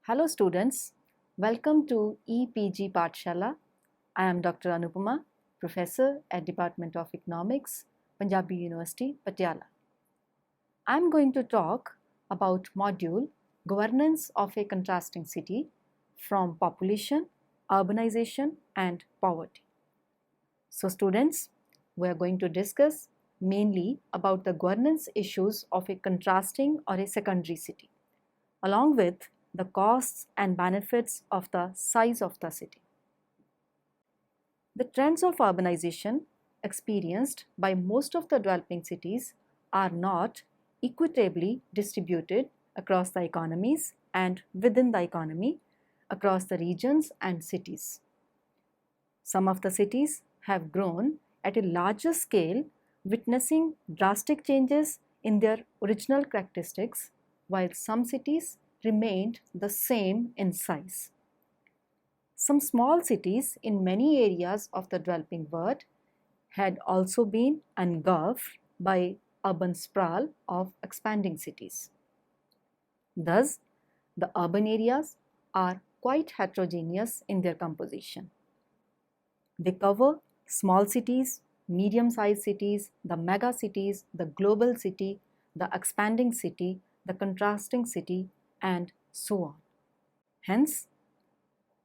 Hello students, welcome to EPG Pathshala. I am Dr. Anupama, Professor at Department of Economics, Punjabi University, Patiala. I am going to talk about module Governance of a Contrasting City from Population, Urbanization and Poverty. So students, we are going to discuss mainly about the governance issues of a contrasting or a secondary city, along with the costs and benefits of the size of the city. The trends of urbanization experienced by most of the developing cities are not equitably distributed across the economies and within the economy, across the regions and cities. Some of the cities have grown at a larger scale, witnessing drastic changes in their original characteristics, while some cities remained the same in size. Some small cities in many areas of the developing world had also been engulfed by urban sprawl of expanding cities. Thus, the urban areas are quite heterogeneous in their composition. They cover small cities, medium-sized cities, the mega cities, the global city, the expanding city, the contrasting city, and so on. Hence,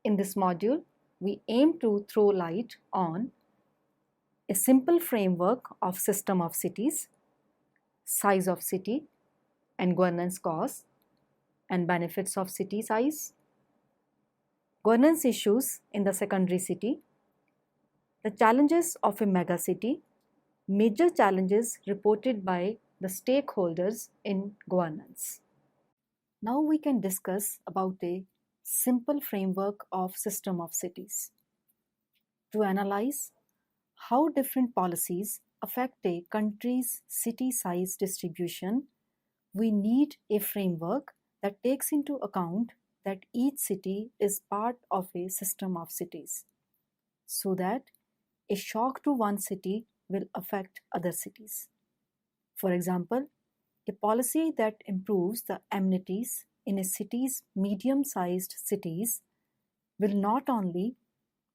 in this module, we aim to throw light on a simple framework of system of cities, size of city, and governance costs and benefits of city size, governance issues in the secondary city, the challenges of a mega city, major challenges reported by the stakeholders in governance. Now we can discuss about a simple framework of system of cities. To analyze how different policies affect a country's city size distribution, we need a framework that takes into account that each city is part of a system of cities, so that a shock to one city will affect other cities. For example, a policy that improves the amenities in a city's medium-sized cities will not only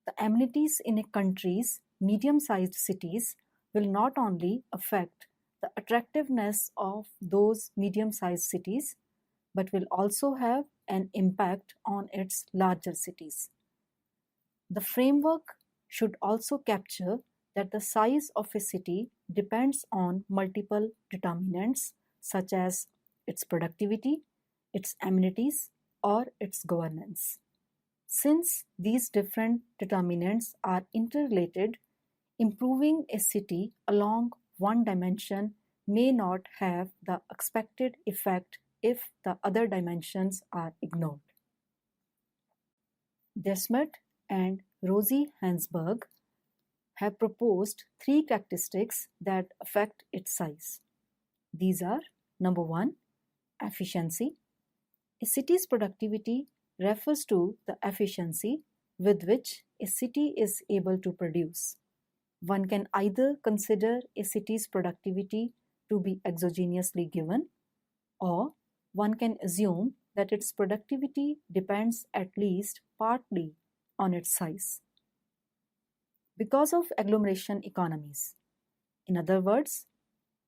the amenities in a country's medium-sized cities will not only affect the attractiveness of those medium-sized cities, but will also have an impact on its larger cities. The framework should also capture that the size of a city depends on multiple determinants such as its productivity, its amenities, or its governance. Since these different determinants are interrelated, improving a city along one dimension may not have the expected effect if the other dimensions are ignored. Desmet and Rosie Hansberg have proposed three characteristics that affect its size. These are: number one, efficiency. A city's productivity refers to the efficiency with which a city is able to produce. One can either consider a city's productivity to be exogenously given, or one can assume that its productivity depends at least partly on its size. Because of agglomeration economies. In other words,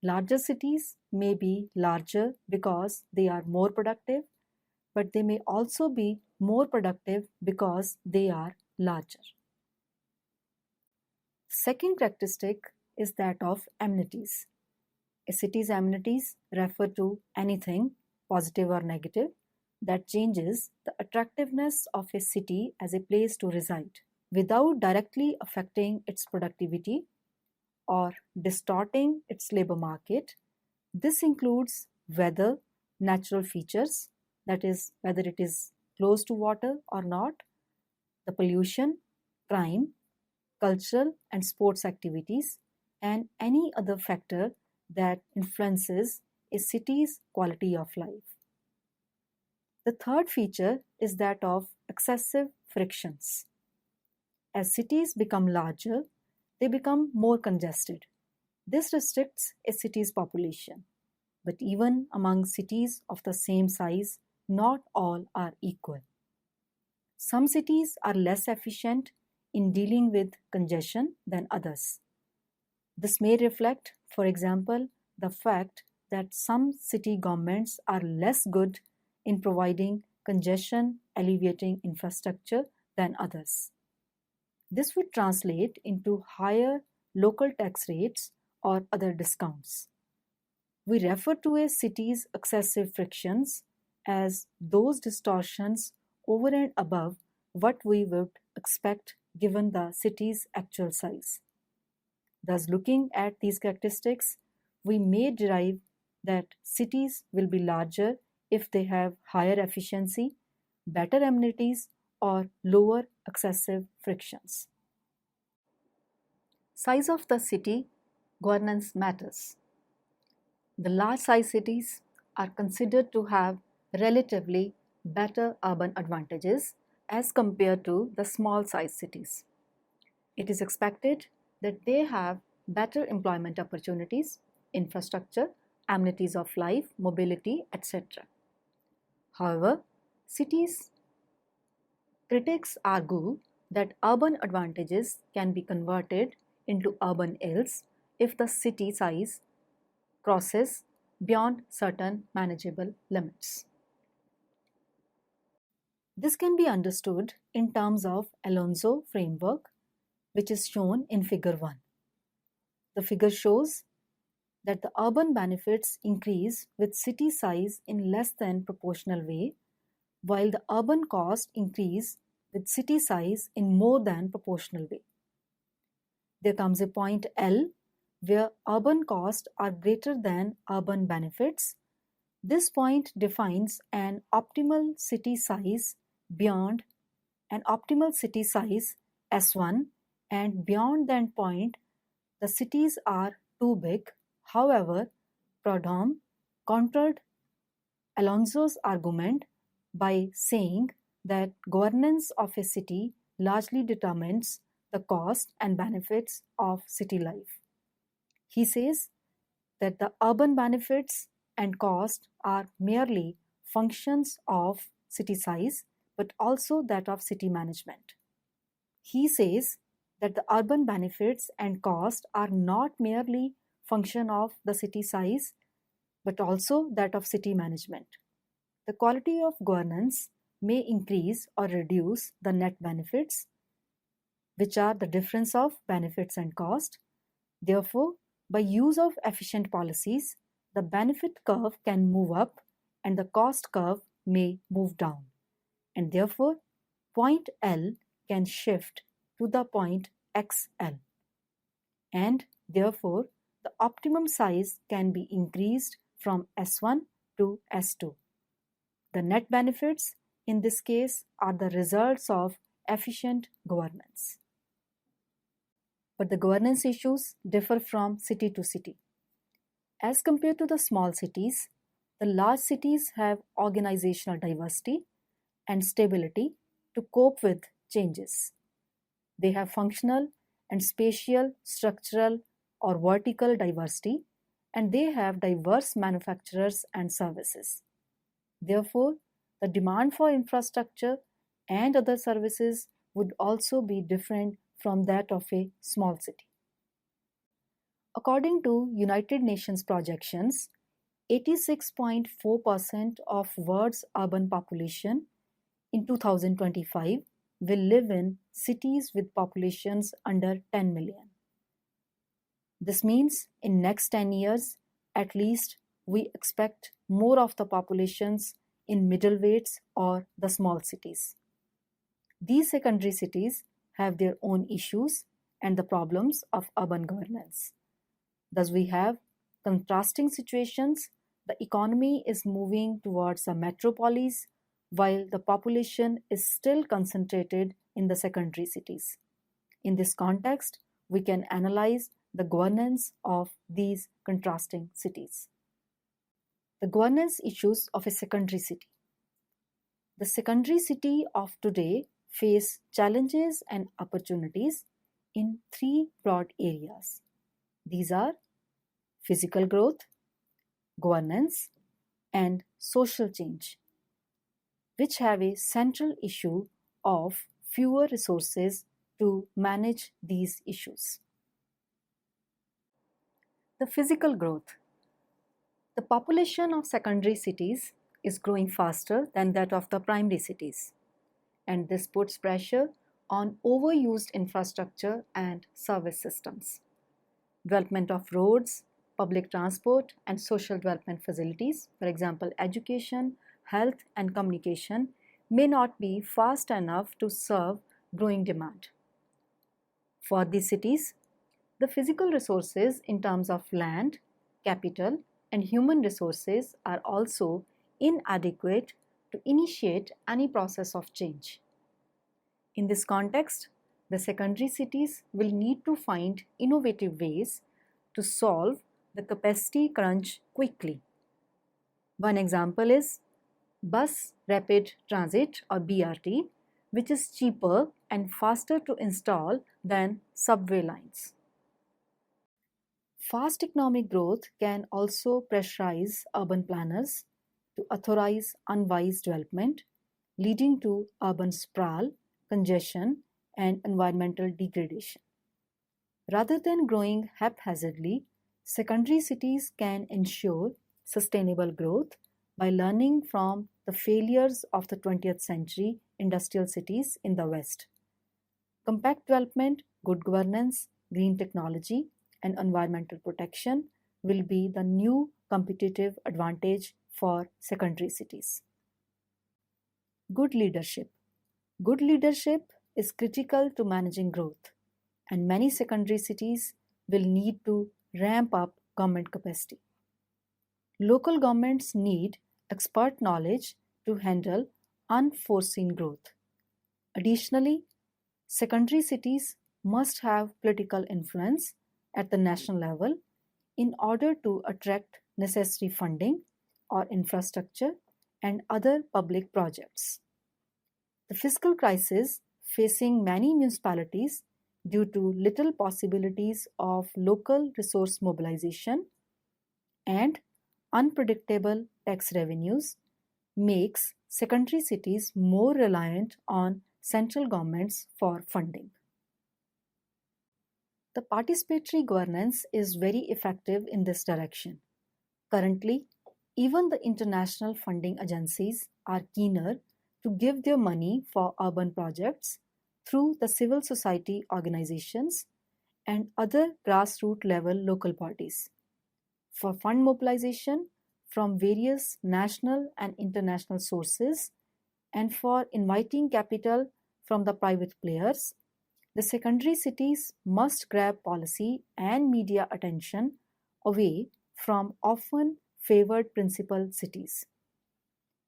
larger cities may be larger because they are more productive, but they may also be more productive because they are larger. Second characteristic is that of amenities. A city's amenities refer to anything, positive or negative, that changes the attractiveness of a city as a place to reside, without directly affecting its productivity or distorting its labor market. This includes weather, natural features, that is, whether it is close to water or not, the pollution, crime, cultural and sports activities, and any other factor that influences a city's quality of life. The third feature is that of excessive frictions. As cities become larger, they become more congested. This restricts a city's population. But even among cities of the same size, not all are equal. Some cities are less efficient in dealing with congestion than others. This may reflect, for example, the fact that some city governments are less good in providing congestion alleviating infrastructure than others. This would translate into higher local tax rates or other discounts. We refer to a city's excessive frictions as those distortions over and above what we would expect given the city's actual size. Thus, looking at these characteristics, we may derive that cities will be larger if they have higher efficiency, better amenities, or lower excessive frictions. Size of the city governance matters. The large size cities are considered to have relatively better urban advantages as compared to the small size cities. It is expected that they have better employment opportunities, infrastructure, amenities of life, mobility, etc. However, critics argue that urban advantages can be converted into urban ills if the city size crosses beyond certain manageable limits. This can be understood in terms of Alonso framework, which is shown in figure 1. The figure shows that the urban benefits increase with city size in less than proportional way, while the urban cost increase with city size in more than proportional way. There comes a point L where urban costs are greater than urban benefits. This point defines an optimal city size beyond an optimal city size S1, and beyond that point the cities are too big. However, Proudhon countered Alonso's argument by saying that governance of a city largely determines the cost and benefits of city life. He says that the urban benefits and cost are merely functions of city size, but also that of city management. He says that the urban benefits and cost are not merely function of the city size, but also that of city management. The quality of governance may increase or reduce the net benefits, which are the difference of benefits and cost. Therefore, by use of efficient policies, the benefit curve can move up and the cost curve may move down. And therefore, point L can shift to the point XL. And therefore, the optimum size can be increased from S1 to S2. The net benefits in this case are the results of efficient governance. But the governance issues differ from city to city. As compared to the small cities, the large cities have organizational diversity and stability to cope with changes. They have functional and spatial, structural, or vertical diversity, and they have diverse manufacturers and services. Therefore, the demand for infrastructure and other services would also be different from that of a small city. According to United Nations projections, 86.4% of world's urban population in 2025 will live in cities with populations under 10 million. This means in next 10 years, at least we expect more of the populations in middleweights or the small cities. These secondary cities have their own issues and the problems of urban governance. Thus, we have contrasting situations. The economy is moving towards a metropolis, while the population is still concentrated in the secondary cities. In this context, we can analyze the governance of these contrasting cities. The governance issues of a secondary city. The secondary city of today face challenges and opportunities in three broad areas. These are physical growth, governance, and social change. which have a central issue of fewer resources to manage these issues. The physical growth. The population of secondary cities is growing faster than that of the primary cities, and this puts pressure on overused infrastructure and service systems. Development of roads, public transport, and social development facilities, for example, education, health, and communication, may not be fast enough to serve growing demand. For these cities, the physical resources in terms of land, capital, and human resources are also inadequate to initiate any process of change. In this context, the secondary cities will need to find innovative ways to solve the capacity crunch quickly. One example is Bus Rapid Transit or BRT, which is cheaper and faster to install than subway lines. Fast economic growth can also pressurize urban planners to authorize unwise development, leading to urban sprawl, congestion, and environmental degradation. Rather than growing haphazardly, secondary cities can ensure sustainable growth by learning from the failures of the 20th century industrial cities in the West. Compact development, good governance, green technology, and environmental protection will be the new competitive advantage for secondary cities. Good leadership. Good leadership is critical to managing growth, and many secondary cities will need to ramp up government capacity. Local governments need expert knowledge to handle unforeseen growth. Additionally, secondary cities must have political influence at the national level in order to attract necessary funding or infrastructure and other public projects. The fiscal crisis facing many municipalities due to little possibilities of local resource mobilization and unpredictable tax revenues makes secondary cities more reliant on central governments for funding. The participatory governance is very effective in this direction. Currently, even the international funding agencies are keener to give their money for urban projects through the civil society organizations and other grassroots level local parties. For fund mobilization from various national and international sources and for inviting capital from the private players, the secondary cities must grab policy and media attention away from often favored principal cities.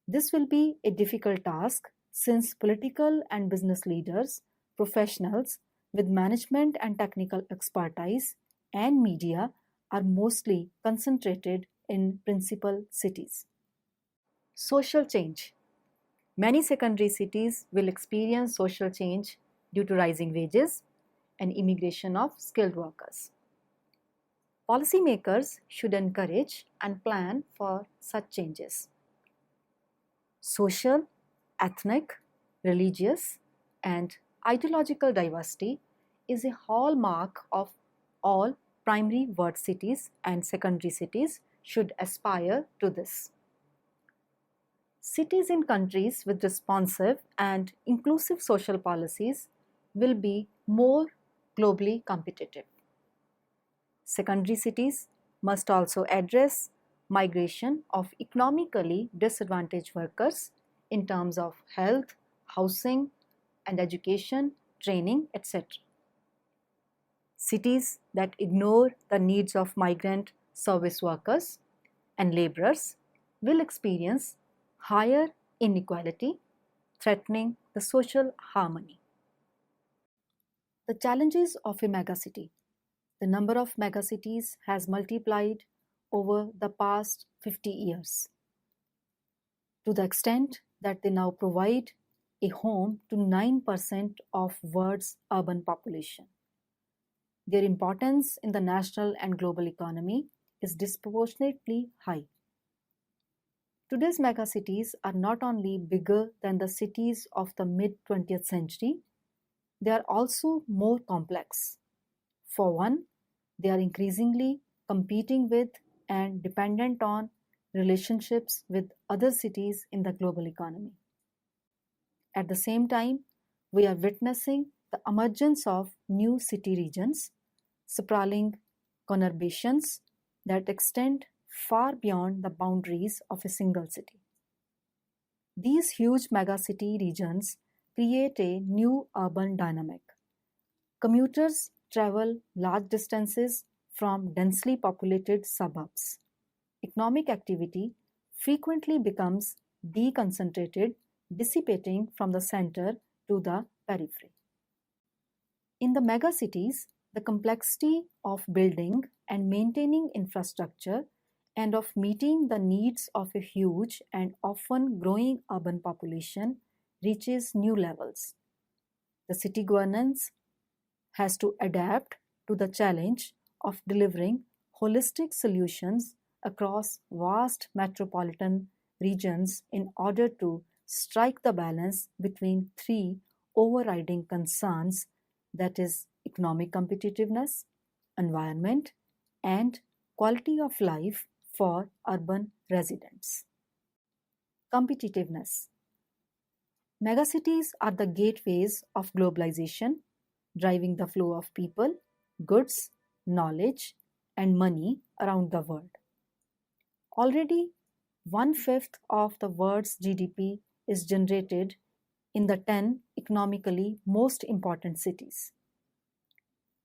This will be a difficult task since political and business leaders, professionals with management and technical expertise, and media are mostly concentrated in principal cities. Social change. Many secondary cities will experience social change due to rising wages and immigration of skilled workers. Policymakers should encourage and plan for such changes. Social, ethnic, religious, and ideological diversity is a hallmark of all primary word cities, and secondary cities should aspire to this. Cities in countries with responsive and inclusive social policies will be more globally competitive. Secondary cities must also address migration of economically disadvantaged workers in terms of health, housing, and education, training, etc. Cities that ignore the needs of migrant service workers and laborers will experience higher inequality, threatening the social harmony. The challenges of a megacity. The number of megacities has multiplied over the past 50 years to the extent that they now provide a home to 9% of world's urban population. Their importance in the national and global economy is disproportionately high. Today's megacities are not only bigger than the cities of the mid-20th century, they are also more complex. For one, they are increasingly competing with and dependent on relationships with other cities in the global economy. At the same time, we are witnessing the emergence of new city regions, sprawling conurbations that extend far beyond the boundaries of a single city. These huge megacity regions create a new urban dynamic. Commuters travel large distances from densely populated suburbs. Economic activity frequently becomes deconcentrated, dissipating from the center to the periphery. In the megacities, the complexity of building and maintaining infrastructure and of meeting the needs of a huge and often growing urban population reaches new levels. The city governance has to adapt to the challenge of delivering holistic solutions across vast metropolitan regions in order to strike the balance between three overriding concerns, that is, economic competitiveness, environment, and quality of life for urban residents. Competitiveness. Megacities are the gateways of globalization, driving the flow of people, goods, knowledge, and money around the world. Already, 1/5 of the world's GDP is generated in the 10 economically most important cities.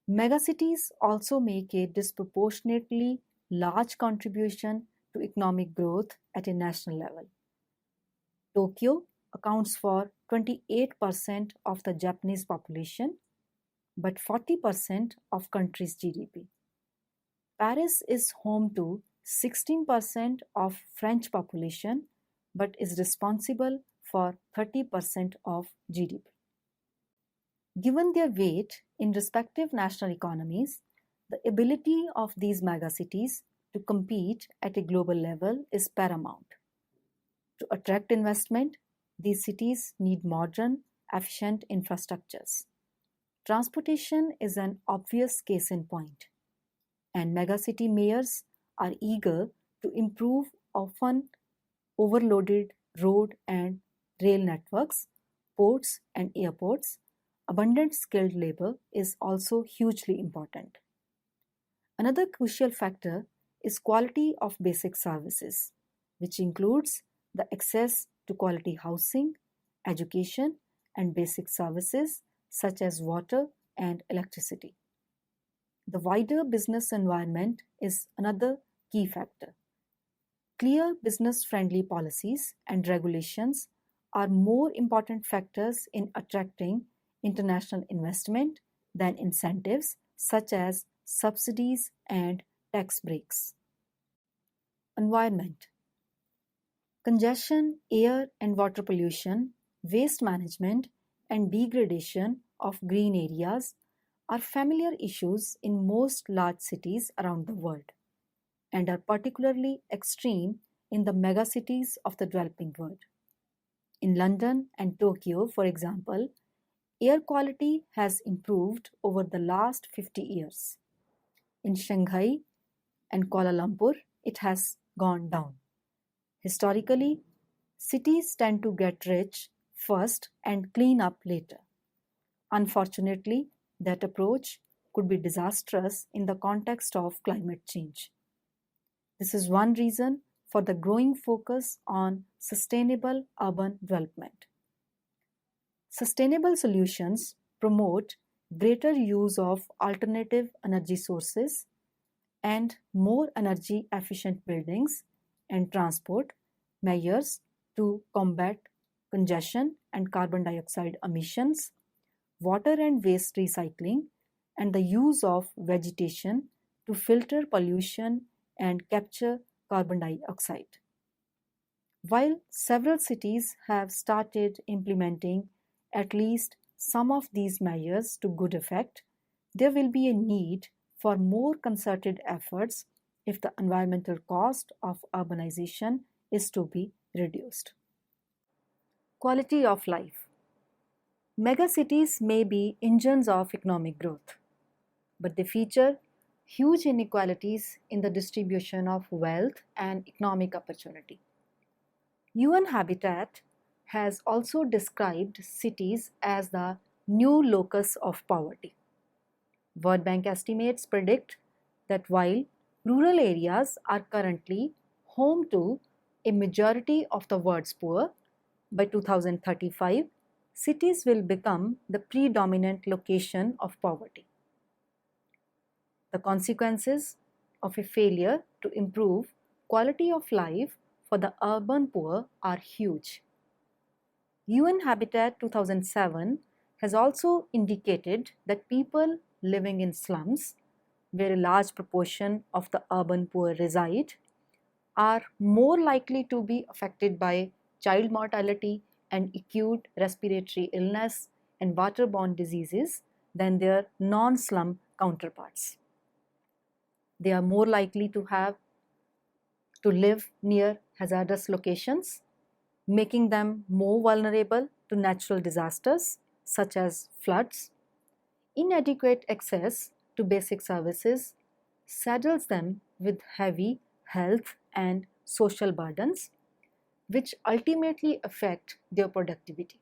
Megacities also make a disproportionately large contribution to economic growth at a national level. Tokyo accounts for 28% of the Japanese population, but 40% of country's GDP. Paris is home to 16% of French population, but is responsible for 30% of GDP. Given their weight in respective national economies, the ability of these megacities to compete at a global level is paramount. To attract investment, these cities need modern, efficient infrastructures. Transportation is an obvious case in point, and megacity mayors are eager to improve often overloaded road and rail networks, ports and airports. Abundant skilled labor is also hugely important. Another crucial factor is quality of basic services, which includes the access to quality housing, education, and basic services such as water and electricity. The wider business environment is another key factor. Clear business-friendly policies and regulations are more important factors in attracting international investment than incentives such as subsidies and tax breaks. Environment. Congestion, air and water pollution, waste management, and degradation of green areas are familiar issues in most large cities around the world and are particularly extreme in the megacities of the developing world. In London and Tokyo, for example, air quality has improved over the last 50 years. In Shanghai and Kuala Lumpur, it has gone down. Historically, cities tend to get rich first and clean up later. Unfortunately, that approach could be disastrous in the context of climate change. This is one reason for the growing focus on sustainable urban development. Sustainable solutions promote greater use of alternative energy sources and more energy efficient buildings and transport measures to combat congestion and carbon dioxide emissions, water and waste recycling, and the use of vegetation to filter pollution and capture carbon dioxide. While several cities have started implementing at least some of these measures to good effect, there will be a need for more concerted efforts if the environmental cost of urbanization is to be reduced. Quality of life. Megacities may be engines of economic growth, but they feature huge inequalities in the distribution of wealth and economic opportunity. UN Habitat has also described cities as the new locus of poverty. World Bank estimates predict that while rural areas are currently home to a majority of the world's poor, by 2035, cities will become the predominant location of poverty. The consequences of a failure to improve quality of life for the urban poor are huge. UN Habitat 2007 has also indicated that people living in slums, where a large proportion of the urban poor reside, are more likely to be affected by child mortality and acute respiratory illness and waterborne diseases than their non-slum counterparts. They are more likely to live near hazardous locations, making them more vulnerable to natural disasters such as floods. Inadequate access to basic services saddles them with heavy health and social burdens, which ultimately affect their productivity.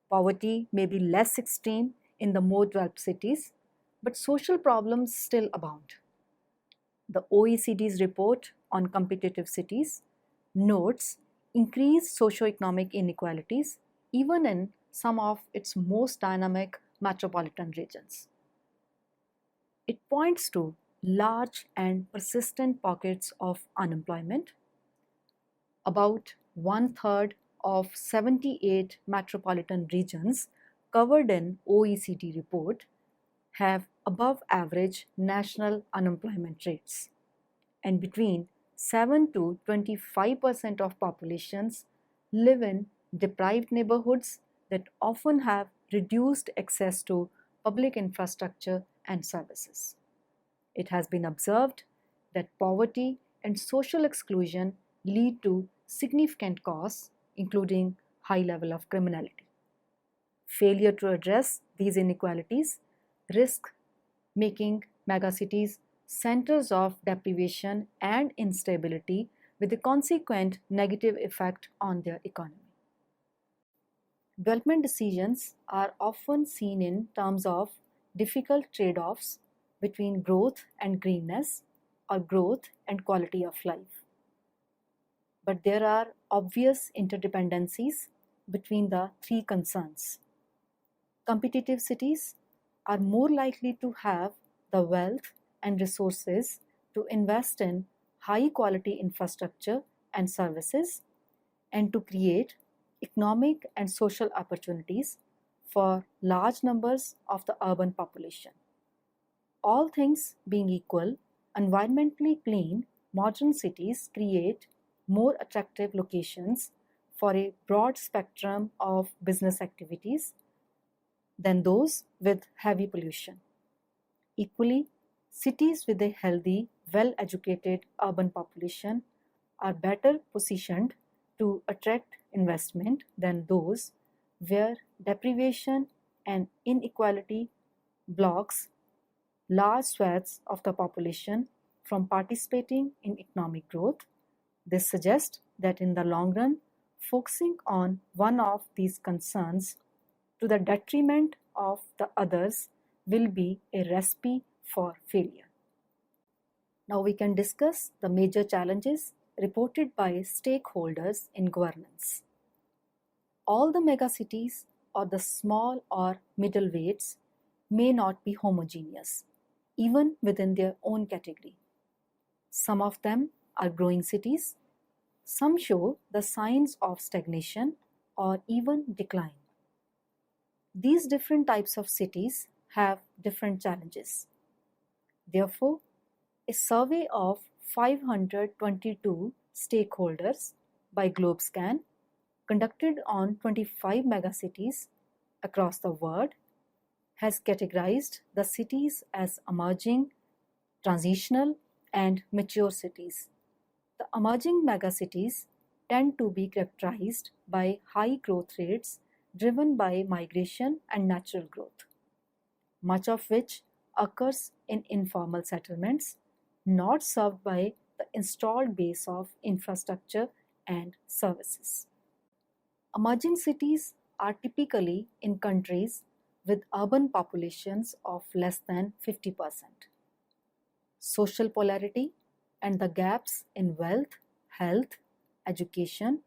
Poverty may be less extreme in the more developed cities, but social problems still abound. The OECD's report on competitive cities notes increased socioeconomic inequalities even in some of its most dynamic metropolitan regions. It points to large and persistent pockets of unemployment. About 1/3 of 78 metropolitan regions covered in OECD report have above average national unemployment rates, and between 7 to 25% of populations live in deprived neighborhoods that often have reduced access to public infrastructure and services. It has been observed that poverty and social exclusion lead to significant costs, including high level of criminality. Failure to address these inequalities risk making megacities centers of deprivation and instability, with a consequent negative effect on their economy. Development decisions are often seen in terms of difficult trade-offs between growth and greenness or growth and quality of life. But there are obvious interdependencies between the three concerns. Competitive cities are more likely to have the wealth and resources to invest in high quality infrastructure and services and to create economic and social opportunities for large numbers of the urban population. All things being equal, environmentally clean, modern cities create more attractive locations for a broad spectrum of business activities than those with heavy pollution. Equally, cities with a healthy, well-educated urban population are better positioned to attract investment than those where deprivation and inequality blocks large swaths of the population from participating in economic growth. This suggests that in the long run, focusing on one of these concerns to the detriment of the others will be a recipe for failure. Now we can discuss the major challenges reported by stakeholders in governance. All the megacities or the small or middle weights may not be homogeneous, even within their own category. Some of them are growing cities. Some show the signs of stagnation or even decline. These different types of cities have different challenges. Therefore, a survey of 522 stakeholders by GlobeScan conducted on 25 megacities across the world has categorized the cities as emerging, transitional, and mature cities. The emerging megacities tend to be characterized by high growth rates driven by migration and natural growth, much of which occurs in informal settlements, not served by the installed base of infrastructure and services. Emerging cities are typically in countries with urban populations of less than 50%. Social polarity and the gaps in wealth, health, education,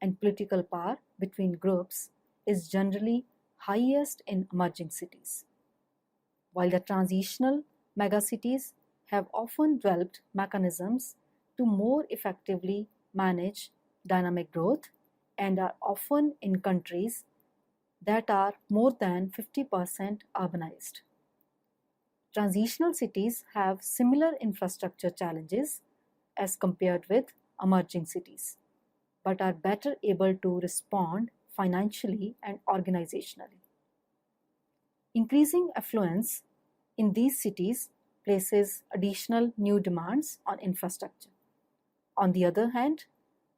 and political power between groups is generally highest in emerging cities. While the transitional megacities have often developed mechanisms to more effectively manage dynamic growth and are often in countries that are more than 50% urbanized. Transitional cities have similar infrastructure challenges as compared with emerging cities, but are better able to respond financially and organizationally. Increasing affluence in these cities places additional new demands on infrastructure. On the other hand,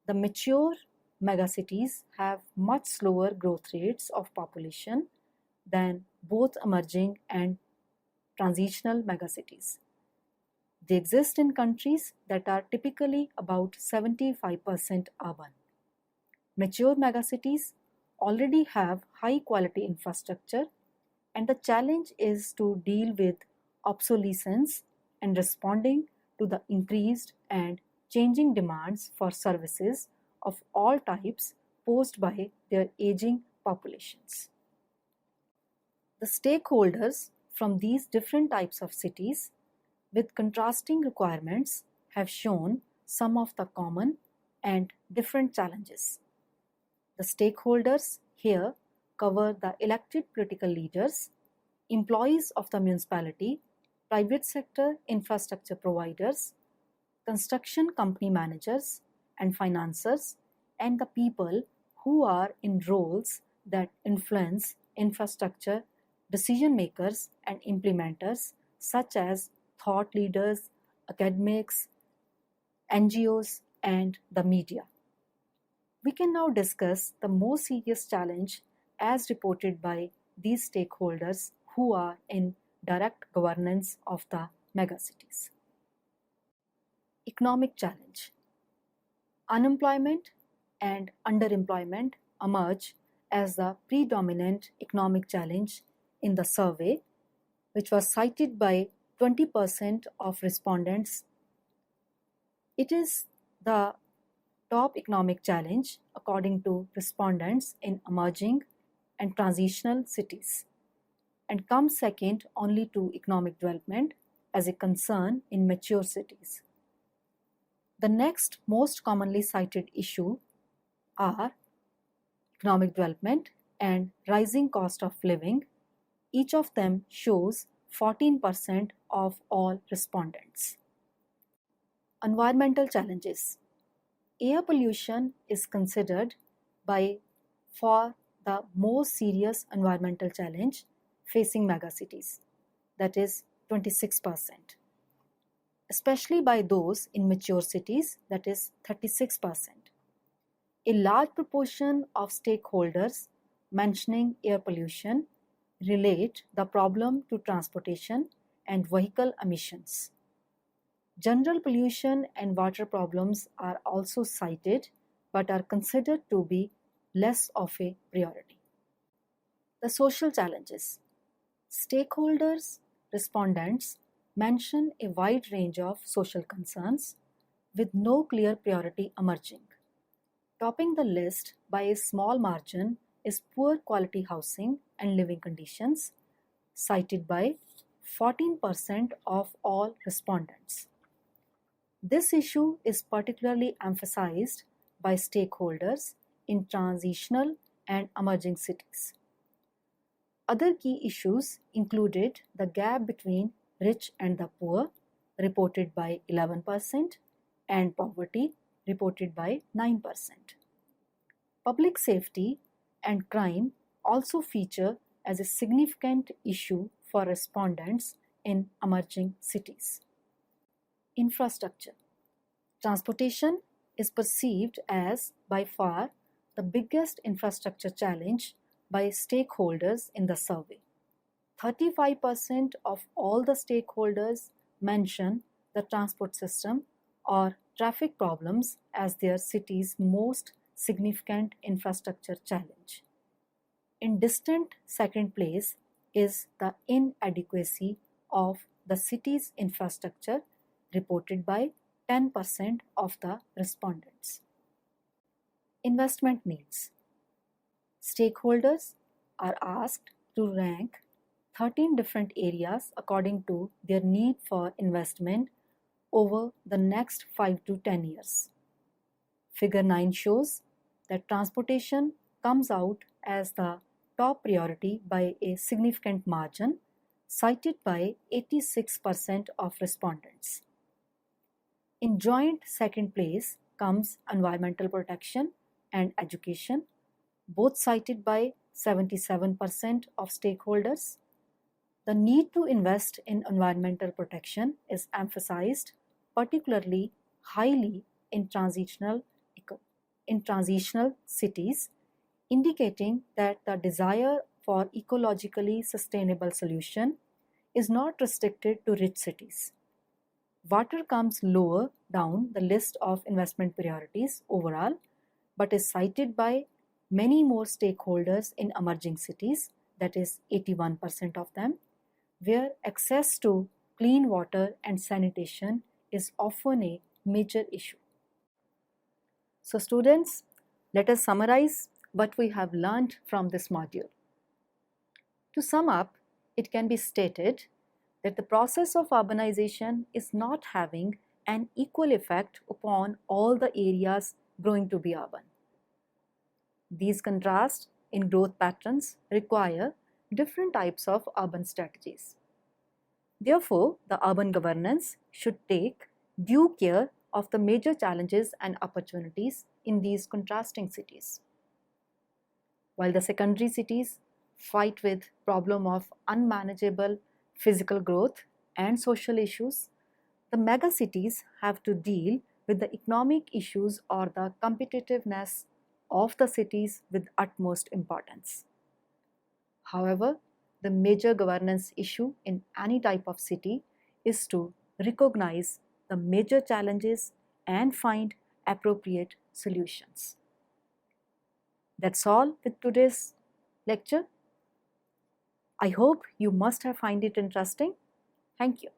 the mature megacities have much slower growth rates of population than both emerging and transitional megacities. They exist in countries that are typically about 75% urban. Mature megacities already have high quality infrastructure, and the challenge is to deal with obsolescence and responding to the increased and changing demands for services of all types posed by their aging populations. The stakeholders from these different types of cities with contrasting requirements have shown some of the common and different challenges. The stakeholders here cover the elected political leaders, employees of the municipality, private sector infrastructure providers, construction company managers and financiers, and the people who are in roles that influence infrastructure decision makers and implementers, such as thought leaders, academics, NGOs, and the media. We can now discuss the most serious challenge as reported by these stakeholders who are in direct governance of the megacities. Economic challenge. Unemployment and underemployment emerge as the predominant economic challenge in the survey, which was cited by 20% of respondents. It is the top economic challenge according to respondents in emerging and transitional cities, and comes second only to economic development as a concern in mature cities. The next most commonly cited issue are economic development and rising cost of living. Each of them shows 14% of all respondents. Environmental challenges. Air pollution is considered for the most serious environmental challenge facing megacities, that is 26%, especially by those in mature cities, that is 36%. A large proportion of stakeholders mentioning air pollution relate the problem to transportation and vehicle emissions. General pollution and water problems are also cited but are considered to be less of a priority. The social challenges. Stakeholders, respondents mention a wide range of social concerns with no clear priority emerging. Topping the list by a small margin is poor quality housing and living conditions, cited by 14% of all respondents. This issue is particularly emphasized by stakeholders in transitional and emerging cities. Other key issues included the gap between rich and the poor, reported by 11%, and poverty, reported by 9%. Public safety and crime also feature as a significant issue for respondents in emerging cities. Infrastructure. Transportation is perceived as by far the biggest infrastructure challenge by stakeholders in the survey. 35% of all the stakeholders mention the transport system or traffic problems as their city's most significant infrastructure challenge. In distant second place is the inadequacy of the city's infrastructure, reported by 10% of the respondents. Investment needs. Stakeholders are asked to rank 13 different areas according to their need for investment over the next 5 to 10 years. Figure 9 shows that transportation comes out as the top priority by a significant margin, cited by 86% of respondents. In joint second place comes environmental protection and education, both cited by 77% of stakeholders. The need to invest in environmental protection is emphasized particularly highly in transitional cities, indicating that the desire for ecologically sustainable solution is not restricted to rich cities. Water comes lower down the list of investment priorities overall, but is cited by many more stakeholders in emerging cities, that is 81% of them, where access to clean water and sanitation is often a major issue. So students, let us summarize what we have learned from this module. To sum up, it can be stated that the process of urbanization is not having an equal effect upon all the areas growing to be urban. These contrasts in growth patterns require different types of urban strategies. Therefore, the urban governance should take due care of the major challenges and opportunities in these contrasting cities. While the secondary cities fight with problem of unmanageable physical growth and social issues, the megacities have to deal with the economic issues or the competitiveness of the cities with utmost importance. However, the major governance issue in any type of city is to recognize the major challenges and find appropriate solutions. That's all with today's lecture. I hope you must have found it interesting. Thank you.